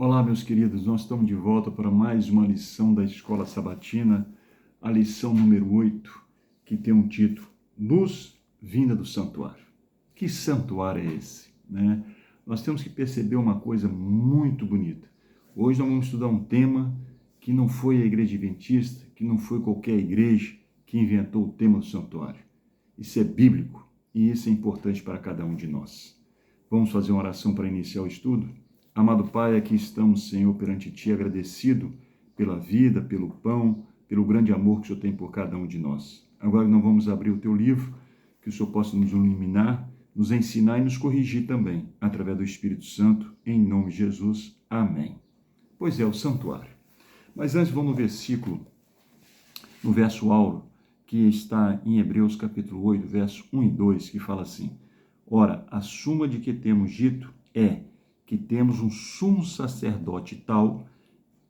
Olá, meus queridos, nós estamos de volta para mais uma lição da Escola Sabatina, a lição número 8, que tem um título, Luz Vinda do Santuário. Que santuário é esse? Nós temos que perceber uma coisa muito bonita. Hoje nós vamos estudar um tema que não foi a igreja adventista, que não foi qualquer igreja que inventou o tema do santuário. Isso é bíblico e isso é importante para cada um de nós. Vamos fazer uma oração para iniciar o estudo? Amado Pai, aqui estamos, Senhor, perante Ti, agradecido pela vida, pelo pão, pelo grande amor que o Senhor tem por cada um de nós. Agora nós vamos abrir o Teu livro, que o Senhor possa nos iluminar, nos ensinar e nos corrigir também, através do Espírito Santo, em nome de Jesus. Amém. Pois é, o santuário. Mas antes vamos no verso áureo, que está em Hebreus capítulo 8, verso 1 e 2, que fala assim: Ora, a suma de que temos dito é que temos um sumo sacerdote tal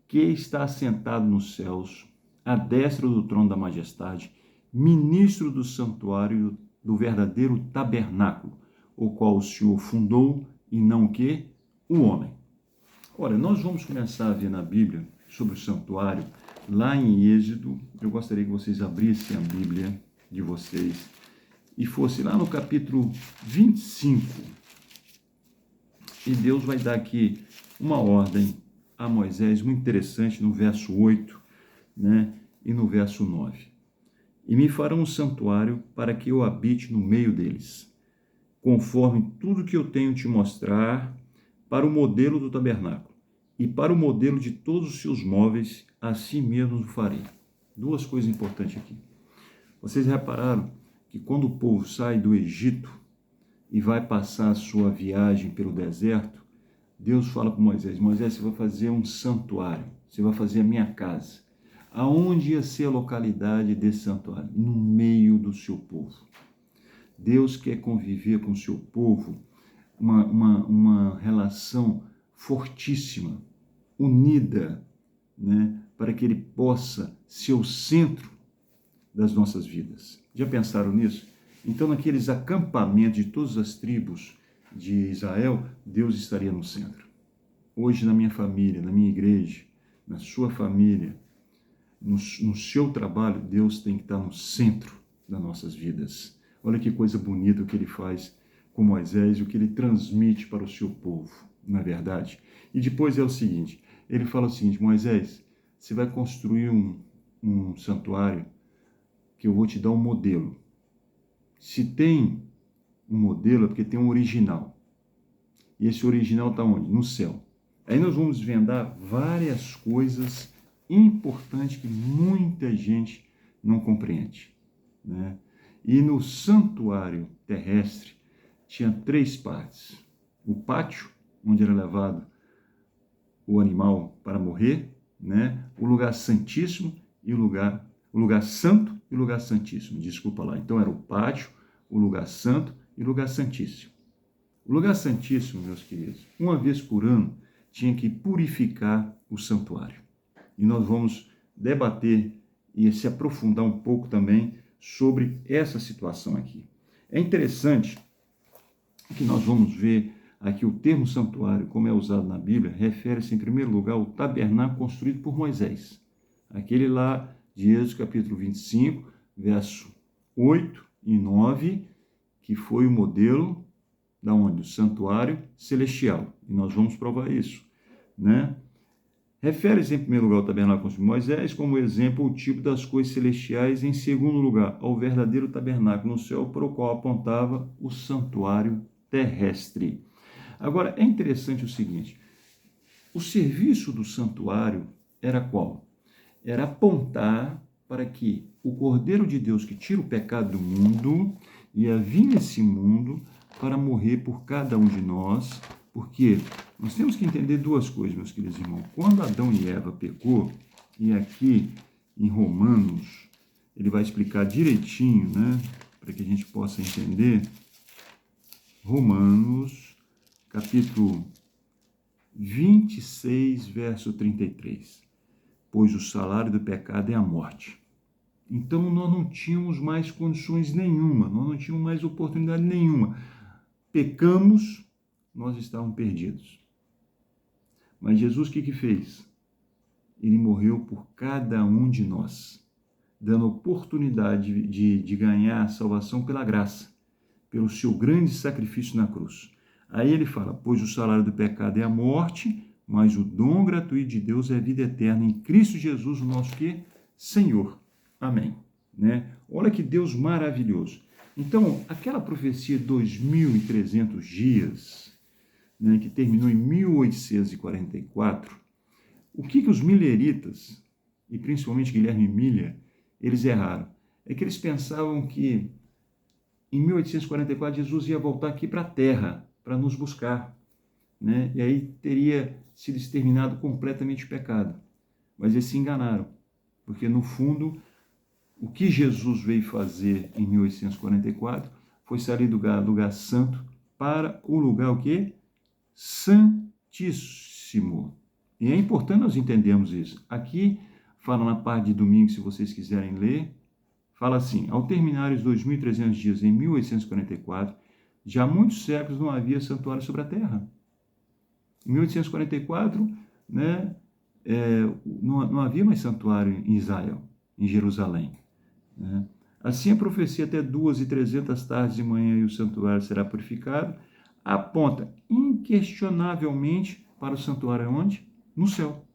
que está assentado nos céus, à destra do trono da majestade, ministro do santuário do verdadeiro tabernáculo, o qual o Senhor fundou e não o que? O homem. Ora, nós vamos começar a ver na Bíblia sobre o santuário, lá em Êxodo. Eu gostaria que vocês abrissem a Bíblia de vocês e fosse lá no capítulo 25. E Deus vai dar aqui uma ordem a Moisés muito interessante no verso 8, e no verso 9. E me farão um santuário para que eu habite no meio deles, conforme tudo que eu tenho te mostrar, para o modelo do tabernáculo e para o modelo de todos os seus móveis, assim mesmo o farei. Duas coisas importantes aqui. Vocês repararam que quando o povo sai do Egito e vai passar a sua viagem pelo deserto, Deus fala para Moisés: Moisés, você vai fazer um santuário, você vai fazer a minha casa. Aonde ia ser a localidade desse santuário? No meio do seu povo. Deus quer conviver com o seu povo, uma relação fortíssima, unida, para que ele possa ser o centro das nossas vidas. Já pensaram nisso? Então, naqueles acampamentos de todas as tribos de Israel, Deus estaria no centro. Hoje, na minha família, na minha igreja, na sua família, no seu trabalho, Deus tem que estar no centro das nossas vidas. Olha que coisa bonita o que ele faz com Moisés e o que ele transmite para o seu povo, não é verdade? E depois é o seguinte, ele fala o seguinte: Moisés, você vai construir um santuário que eu vou te dar um modelo. Se tem um modelo, é porque tem um original. E esse original está onde? No céu. Aí nós vamos desvendar várias coisas importantes que muita gente não compreende. E no santuário terrestre tinha 3 partes. O pátio, onde era levado o animal para morrer, o lugar santíssimo e o lugar santo e o lugar santíssimo, desculpa lá. Então era o pátio, o lugar santo e o lugar santíssimo. O lugar santíssimo, meus queridos, uma vez por ano, tinha que purificar o santuário. E nós vamos debater e se aprofundar um pouco também sobre essa situação aqui. É interessante que nós vamos ver aqui o termo santuário, como é usado na Bíblia, refere-se em primeiro lugar ao tabernáculo construído por Moisés. Aquele lá de Êxodo capítulo 25, verso 8 e 9, que foi o modelo da onde? Do santuário celestial. E nós vamos provar isso, Refere-se em primeiro lugar ao tabernáculo de Moisés como exemplo o tipo das coisas celestiais, em segundo lugar ao verdadeiro tabernáculo no céu, para o qual apontava o santuário terrestre. Agora, é interessante o seguinte: o serviço do santuário era qual? Era apontar para que o Cordeiro de Deus, que tira o pecado do mundo, ia vir nesse mundo para morrer por cada um de nós, porque nós temos que entender duas coisas, meus queridos irmãos. Quando Adão e Eva pecou, e aqui em Romanos, ele vai explicar direitinho, para que a gente possa entender. Romanos, capítulo 26, verso 33. Pois o salário do pecado é a morte. Então, nós não tínhamos mais condições nenhuma, nós não tínhamos mais oportunidade nenhuma. Pecamos, nós estávamos perdidos. Mas Jesus o que fez? Ele morreu por cada um de nós, dando oportunidade de ganhar a salvação pela graça, pelo seu grande sacrifício na cruz. Aí ele fala, pois o salário do pecado é a morte, mas o dom gratuito de Deus é a vida eterna em Cristo Jesus, o nosso quê? Senhor. Amém. Né? Olha que Deus maravilhoso. Então, aquela profecia de 2.300 dias, né, que terminou em 1844, o que os mileritas, e principalmente Guilherme Miller, eles erraram? É que eles pensavam que em 1844 Jesus ia voltar aqui para a Terra, para nos buscar, né? E aí teria sido exterminado completamente o pecado. Mas eles se enganaram, porque no fundo, o que Jesus veio fazer em 1844 foi sair do lugar santo para o lugar o quê? Santíssimo. E é importante nós entendermos isso. Aqui fala na parte de domingo, se vocês quiserem ler, fala assim, ao terminar os 2.300 dias em 1844, já há muitos séculos não havia santuário sobre a terra. Em 1844, né, não havia mais santuário em Israel, em Jerusalém. Né? Assim, a profecia até 2.300 tardes de manhã e o santuário será purificado, aponta inquestionavelmente para o santuário onde? No céu.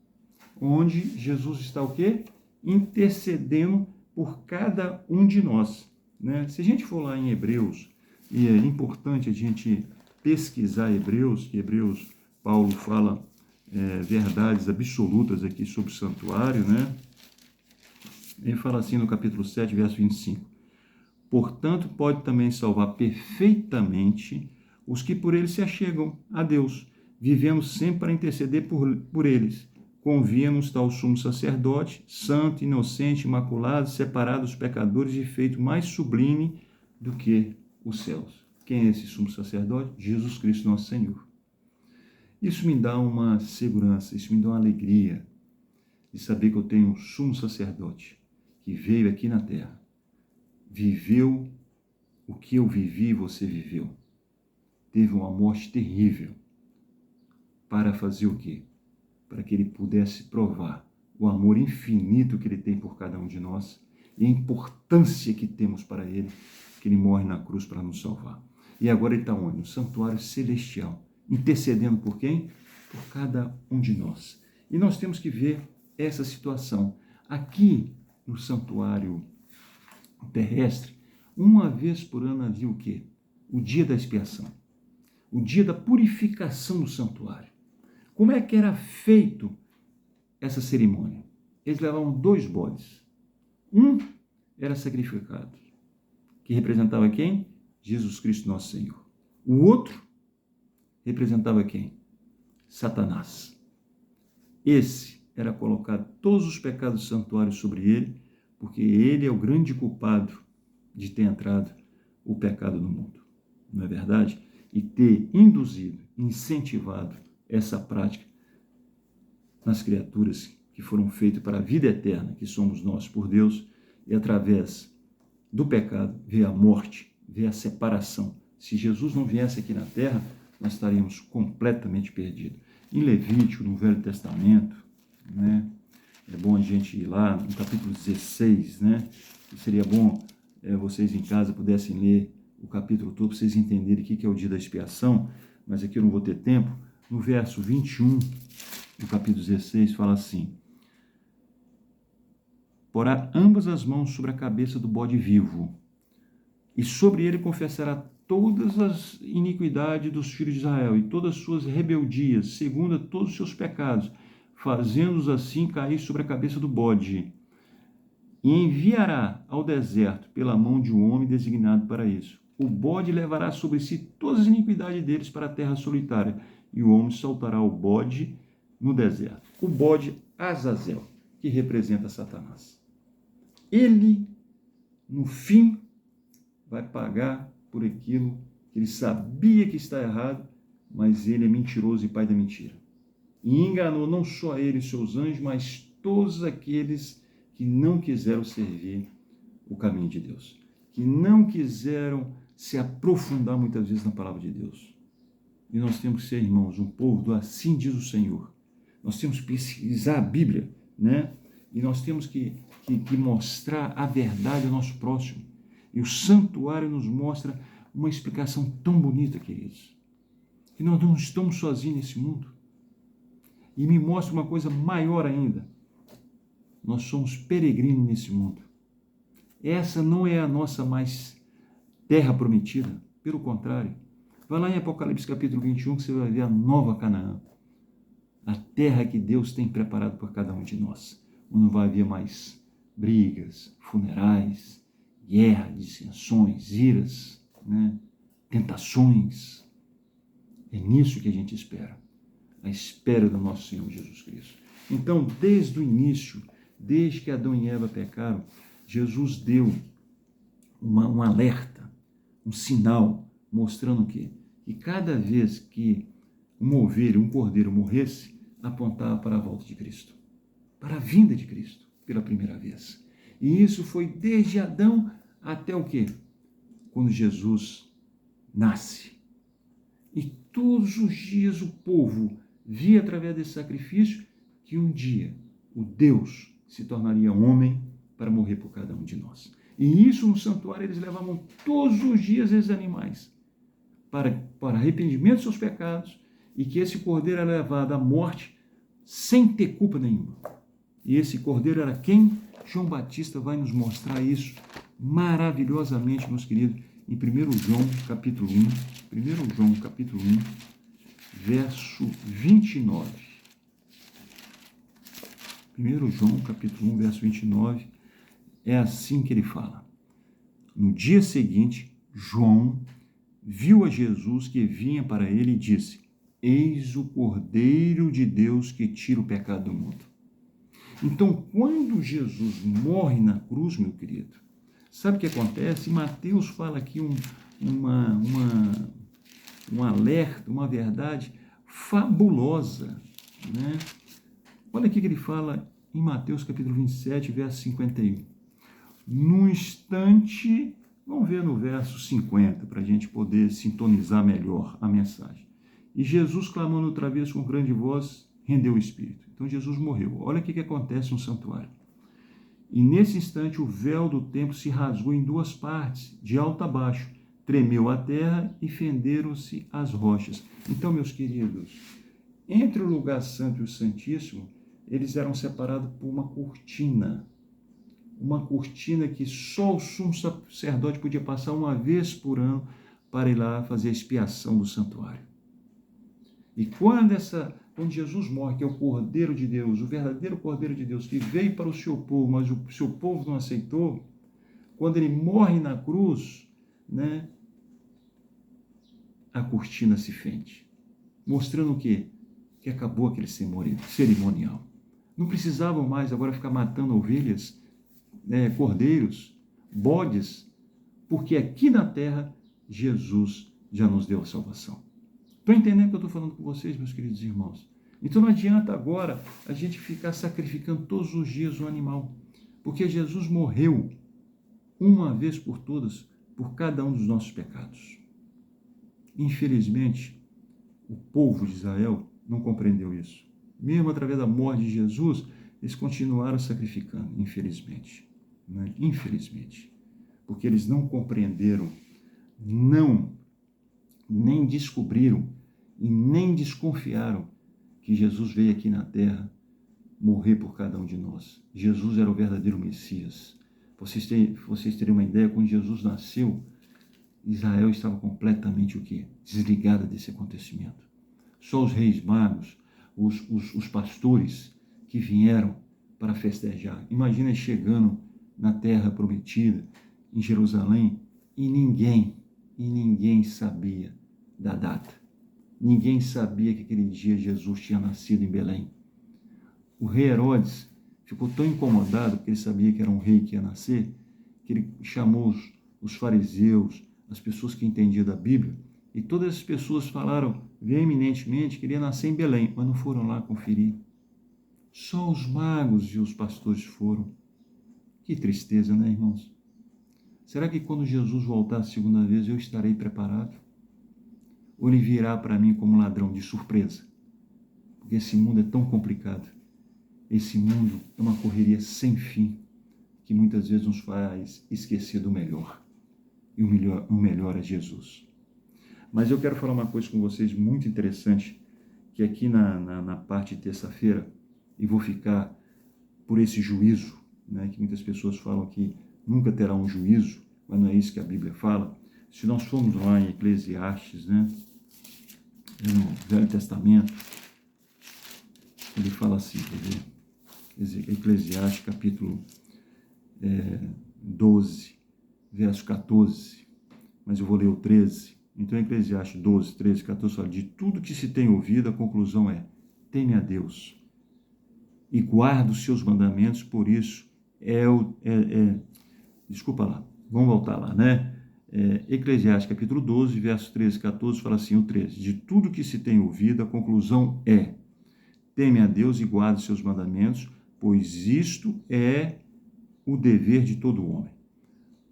Onde Jesus está o quê? Intercedendo por cada um de nós. Né? Se a gente for lá em Hebreus, e é importante a gente pesquisar Hebreus, que Hebreus, Paulo fala verdades absolutas aqui sobre o santuário, né? Ele fala assim no capítulo 7, verso 25. Portanto, pode também salvar perfeitamente os que por ele se achegam a Deus. Vivemos sempre para interceder por eles. Convia-nos tal sumo sacerdote, santo, inocente, imaculado, separado dos pecadores e feito mais sublime do que os céus. Quem é esse sumo sacerdote? Jesus Cristo, nosso Senhor. Isso me dá uma segurança, isso me dá uma alegria de saber que eu tenho um sumo sacerdote que veio aqui na terra, viveu o que eu vivi e você viveu. Teve uma morte terrível para fazer o quê? Para que ele pudesse provar o amor infinito que ele tem por cada um de nós e a importância que temos para ele, que ele morre na cruz para nos salvar. E agora ele está onde? No santuário celestial, intercedendo por quem? Por cada um de nós. E nós temos que ver essa situação. Aqui no santuário terrestre, uma vez por ano havia o quê? O dia da expiação, o dia da purificação do santuário. Como é que era feito essa cerimônia? Eles levavam 2 bodes. Um era sacrificado, que representava quem? Jesus Cristo, nosso Senhor. O outro representava quem? Satanás. Esse era colocado todos os pecados do santuário sobre ele, porque ele é o grande culpado de ter entrado o pecado no mundo. Não é verdade? E ter induzido, incentivado essa prática nas criaturas que foram feitas para a vida eterna, que somos nós por Deus, e através do pecado veio a morte, veio a separação. Se Jesus não viesse aqui na terra, nós estaríamos completamente perdidos. Em Levítico, no Velho Testamento, né? É bom a gente ir lá no capítulo 16, né? E seria bom vocês em casa pudessem ler o capítulo todo para vocês entenderem o que é o dia da expiação, mas aqui eu não vou ter tempo. No verso 21 do capítulo 16 fala assim: porá ambas as mãos sobre a cabeça do bode vivo, e sobre ele confessará todas as iniquidades dos filhos de Israel e todas as suas rebeldias, segundo todos os seus pecados, fazendo-os assim cair sobre a cabeça do bode. E enviará ao deserto pela mão de um homem designado para isso. O bode levará sobre si todas as iniquidades deles para a terra solitária, e o homem soltará o bode no deserto. O bode Azazel, que representa Satanás. Ele, no fim, vai pagar por aquilo que ele sabia que está errado, mas ele é mentiroso e pai da mentira. E enganou não só ele e seus anjos, mas todos aqueles que não quiseram servir o caminho de Deus, que não quiseram se aprofundar muitas vezes na palavra de Deus. E nós temos que ser, irmãos, um povo do assim diz o Senhor, Nós temos que pesquisar a Bíblia, né? E nós temos que mostrar a verdade ao nosso próximo. E o santuário nos mostra uma explicação tão bonita, queridos, que nós não estamos sozinhos nesse mundo. E me mostra uma coisa maior ainda. Nós somos peregrinos nesse mundo. Essa não é a nossa mais terra prometida. Pelo contrário. Vai lá em Apocalipse capítulo 21 que você vai ver a nova Canaã. A terra que Deus tem preparado para cada um de nós. Onde não vai haver mais brigas, funerais, guerra, dissensões, iras, né? Tentações. É nisso que a gente espera. A espera do nosso Senhor Jesus Cristo. Então, desde o início, desde que Adão e Eva pecaram, Jesus deu um alerta, um sinal, mostrando o quê? Que cada vez que uma ovelha, um cordeiro morresse, apontava para a volta de Cristo, para a vinda de Cristo, pela primeira vez. E isso foi desde Adão até o quê? Quando Jesus nasce. E todos os dias o povo via através desse sacrifício que um dia o Deus se tornaria homem para morrer por cada um de nós. E isso no santuário eles levavam todos os dias esses animais para arrependimento dos seus pecados e que esse cordeiro era levado à morte sem ter culpa nenhuma. E esse cordeiro era quem? João Batista vai nos mostrar isso maravilhosamente, meus queridos, em 1 João capítulo 1, 1 João capítulo 1, verso 29. 1 João capítulo 1, verso 29, é assim que ele fala. No dia seguinte, João viu a Jesus que vinha para ele e disse: Eis o Cordeiro de Deus que tira o pecado do mundo. Então, quando Jesus morre na cruz, meu querido, sabe o que acontece? Mateus fala aqui um alerta, uma verdade fabulosa, né? Olha aqui que ele fala em Mateus capítulo 27, verso 51. No instante, vamos ver no verso 50, para a gente poder sintonizar melhor a mensagem. E Jesus, clamando outra vez com grande voz, rendeu o espírito. Então Jesus morreu. Olha o que acontece no santuário. E nesse instante o véu do templo se rasgou em duas partes, de alto a baixo. Tremeu a terra e fenderam-se as rochas. Então, meus queridos, entre o lugar santo e o santíssimo, eles eram separados por uma cortina que só o sumo sacerdote podia passar uma vez por ano para ir lá fazer a expiação do santuário. E quando Jesus morre, que é o Cordeiro de Deus, o verdadeiro Cordeiro de Deus, que veio para o seu povo, mas o seu povo não aceitou, quando ele morre na cruz, né, a cortina se fende, mostrando o quê? Que acabou aquele cerimonial. Não precisavam mais agora ficar matando ovelhas, cordeiros, bodes, porque aqui na terra Jesus já nos deu a salvação. Estão entendendo o que eu estou falando com vocês, meus queridos irmãos? Então não adianta agora a gente ficar sacrificando todos os dias um animal, porque Jesus morreu uma vez por todas por cada um dos nossos pecados. Infelizmente, o povo de Israel não compreendeu isso. Mesmo através da morte de Jesus, eles continuaram sacrificando, infelizmente. Né? Infelizmente. Porque eles não compreenderam, nem descobriram e nem desconfiaram que Jesus veio aqui na terra morrer por cada um de nós. Jesus era o verdadeiro Messias. Vocês terem uma ideia, quando Jesus nasceu, Israel estava completamente o quê? Desligada desse acontecimento. Só os reis magos, os pastores que vieram para festejar. Imagina chegando na terra prometida, em Jerusalém, e ninguém sabia da data. Ninguém sabia que aquele dia Jesus tinha nascido em Belém. O rei Herodes ficou tão incomodado, porque ele sabia que era um rei que ia nascer, que ele chamou os fariseus, as pessoas que entendiam da Bíblia, e todas as pessoas falaram veementemente que ele ia nascer em Belém, mas não foram lá conferir. Só os magos e os pastores foram. Que tristeza, né, irmãos? Será que quando Jesus voltar a segunda vez eu estarei preparado? Ou ele virá para mim como ladrão de surpresa? porque esse mundo é tão complicado. Esse mundo é uma correria sem fim, que muitas vezes nos faz esquecer do melhor. E o melhor é Jesus. Mas eu quero falar uma coisa com vocês muito interessante, que aqui na parte de terça-feira, e vou ficar por esse juízo, né, que muitas pessoas falam que nunca terá um juízo, mas não é isso que a Bíblia fala. Se nós formos lá em Eclesiastes, né, no Velho Testamento, ele fala assim, quer ver? Eclesiastes capítulo 12, verso 14, mas eu vou ler o 13. Então, Eclesiastes 12, 13, 14 fala: de tudo que se tem ouvido, a conclusão é: teme a Deus e guarda os seus mandamentos, por isso desculpa lá, vamos voltar lá, né? Eclesiastes capítulo 12, verso 13 e 14 fala assim, o 13: de tudo que se tem ouvido, a conclusão é: teme a Deus e guarda os seus mandamentos, pois isto é o dever de todo homem.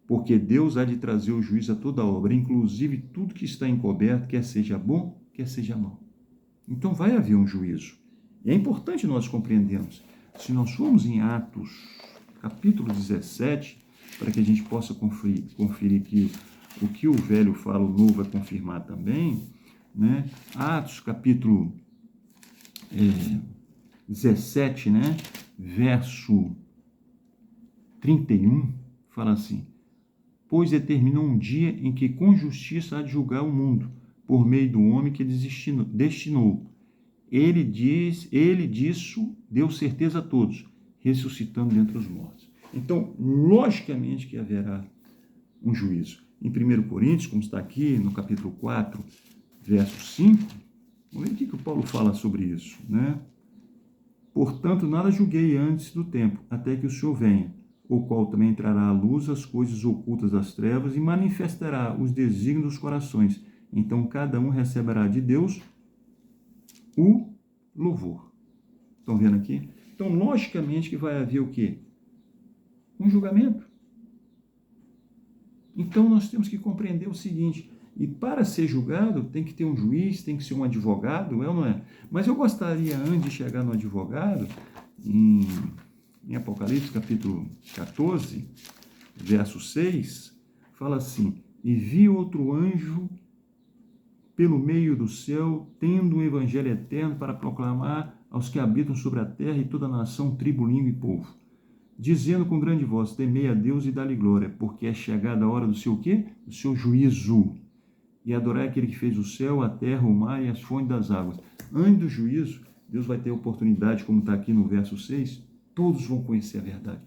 Porque Deus há de trazer o juízo a toda obra, inclusive tudo que está encoberto, quer seja bom, quer seja mal. Então vai haver um juízo. E é importante nós compreendermos. Se nós formos em Atos, capítulo 17, para que a gente possa conferir que o que o velho fala, o novo vai confirmar também, né? Atos, capítulo 17, né? Verso 31, fala assim: pois determinou um dia em que com justiça há de julgar o mundo, por meio do homem que destinou. Ele disso deu certeza a todos, ressuscitando dentre os mortos. Então, logicamente que haverá um juízo. Em 1 Coríntios, como está aqui, no capítulo 4, verso 5, vamos ver o que o Paulo fala sobre isso, né? Portanto, nada julguei antes do tempo, até que o Senhor venha, o qual também entrará à luz as coisas ocultas das trevas e manifestará os desígnios dos corações. Então, cada um receberá de Deus o louvor. Estão vendo aqui? Então, logicamente que vai haver o quê? Um julgamento. Então, nós temos que compreender o seguinte: e para ser julgado, tem que ter um juiz, tem que ser um advogado, é ou não é? Mas eu gostaria, antes de chegar no advogado, em Apocalipse, capítulo 14, verso 6, fala assim: e vi outro anjo pelo meio do céu, tendo um evangelho eterno para proclamar aos que habitam sobre a terra e toda a nação, tribo, língua e povo, dizendo com grande voz: temei a Deus e dá-lhe glória, porque é chegada a hora do seu quê? Do seu juízo. E adorar aquele que fez o céu, a terra, o mar e as fontes das águas. Antes do juízo, Deus vai ter a oportunidade, como está aqui no verso 6, todos vão conhecer a verdade.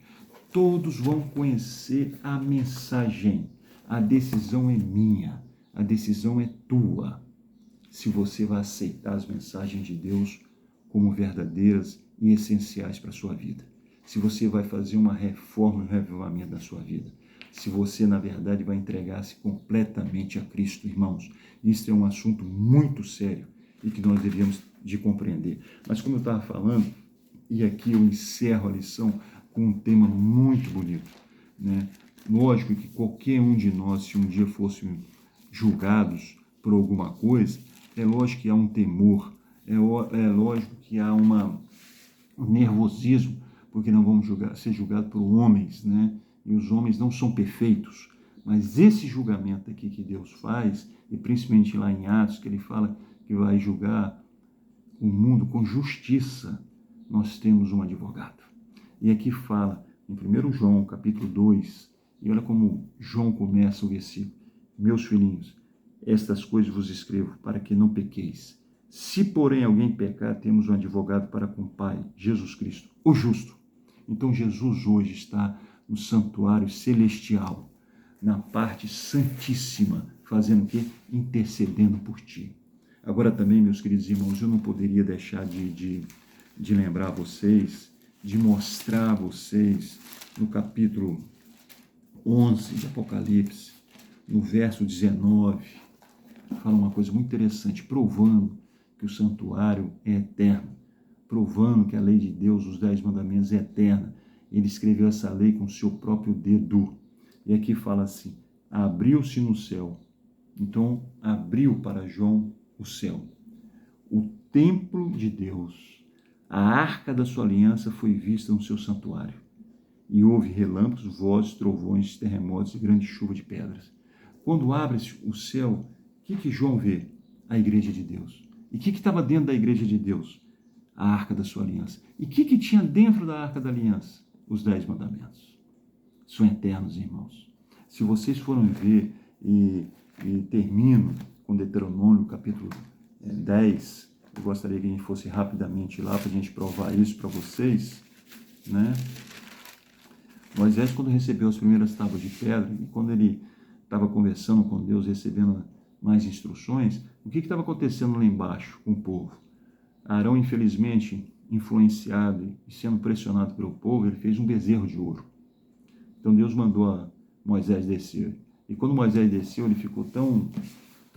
Todos vão conhecer a mensagem. A decisão é minha. A decisão é tua. Se você vai aceitar as mensagens de Deus como verdadeiras e essenciais para a sua vida. Se você vai fazer uma reforma e um revivamento da sua vida. Se você, na verdade, vai entregar-se completamente a Cristo, irmãos. Isso é um assunto muito sério e que nós devemos de compreender. Mas como eu estava falando, e aqui eu encerro a lição com um tema muito bonito, né? Lógico que qualquer um de nós, se um dia fôssemos julgados por alguma coisa, é lógico que há um temor, é lógico que há um nervosismo, porque não vamos ser julgados por homens, né? E os homens não são perfeitos. Mas esse julgamento aqui que Deus faz, e principalmente lá em Atos, que ele fala que vai julgar o mundo com justiça, nós temos um advogado. E aqui fala, em 1 João, capítulo 2, e olha como João começa o versículo: meus filhinhos, estas coisas vos escrevo para que não pequeis. Se, porém, alguém pecar, temos um advogado para com o Pai, Jesus Cristo, o justo. Então, Jesus hoje está no santuário celestial, na parte santíssima, fazendo o quê? Intercedendo por ti. Agora também, meus queridos irmãos, eu não poderia deixar de lembrar vocês, de mostrar a vocês, no capítulo 11 de Apocalipse, no verso 19, fala uma coisa muito interessante, provando que o santuário é eterno, provando que a lei de Deus, os 10 mandamentos, é eterna. Ele escreveu essa lei com o seu próprio dedo. E aqui fala assim: abriu-se no céu. Então, abriu para João o céu. O templo de Deus. A arca da sua aliança foi vista no seu santuário. E houve relâmpagos, vozes, trovões, terremotos e grande chuva de pedras. Quando abre-se o céu, o que João vê? A igreja de Deus. E o que estava dentro da igreja de Deus? A arca da sua aliança. E o que tinha dentro da arca da aliança? Os 10 mandamentos. São eternos, irmãos. Se vocês forem ver, e termino com Deuteronômio, capítulo 10, eu gostaria que a gente fosse rapidamente lá para a gente provar isso para vocês, né? Moisés, quando recebeu as primeiras tábuas de pedra, e quando ele estava conversando com Deus, recebendo mais instruções, o que estava acontecendo lá embaixo com o povo? Arão, infelizmente, influenciado e sendo pressionado pelo povo, ele fez um bezerro de ouro. Então Deus mandou a Moisés descer. E quando Moisés desceu, ele ficou tão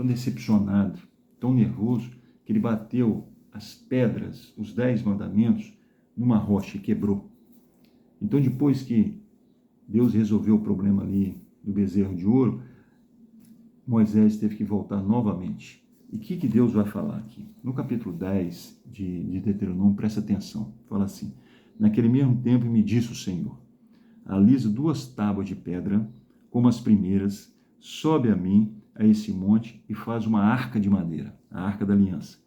decepcionado, tão nervoso, que ele bateu as pedras, os 10 mandamentos, numa rocha e quebrou. Então, depois que Deus resolveu o problema ali do bezerro de ouro, Moisés teve que voltar novamente. E o que Deus vai falar aqui? No capítulo 10 de Deuteronômio, presta atenção, fala assim: naquele mesmo tempo me disse o Senhor, alisa 2 tábuas de pedra, como as primeiras, sobe a mim, a esse monte, e faz uma arca de madeira, a arca da aliança.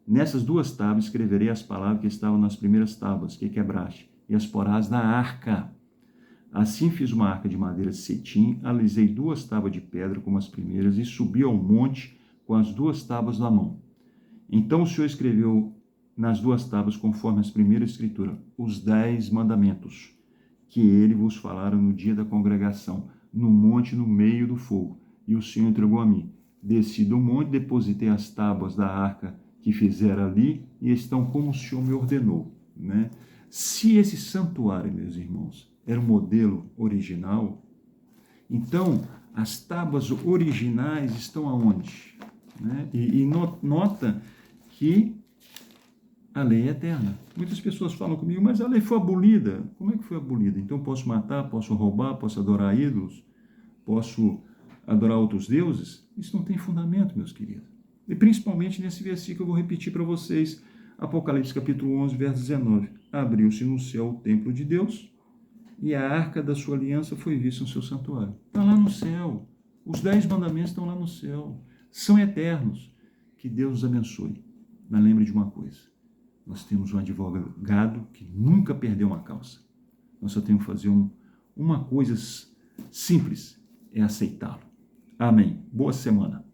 Nessas 2 tábuas escreverei as palavras que estavam nas primeiras tábuas, que quebraste, e as porás na arca. Assim fiz uma arca de madeira de cetim, alisei 2 tábuas de pedra, como as primeiras, e subi ao monte com as 2 tábuas na mão. Então o Senhor escreveu nas 2 tábuas, conforme as primeiras escrituras, os 10 mandamentos, que ele vos falara no dia da congregação, no monte, no meio do fogo. E o Senhor entregou a mim. Desci do monte, depositei as tábuas da arca que fizera ali, e estão como o Senhor me ordenou, né? Se esse santuário, meus irmãos, era um modelo original, então as tábuas originais estão aonde? Né? E nota que a lei é eterna. Muitas pessoas falam comigo, mas a lei foi abolida. Como é que foi abolida? Então posso matar, posso roubar, posso adorar ídolos, posso adorar outros deuses? Isso não tem fundamento, meus queridos. E principalmente nesse versículo que eu vou repetir para vocês, Apocalipse capítulo 11, verso 19. Abriu-se no céu o templo de Deus e a arca da sua aliança foi vista no seu santuário. Está lá no céu. Os 10 mandamentos estão lá no céu. São eternos. Que Deus os abençoe. Mas lembre de uma coisa. Nós temos um advogado que nunca perdeu uma causa. Nós só temos que fazer uma coisa simples, é aceitá-lo. Amém. Boa semana.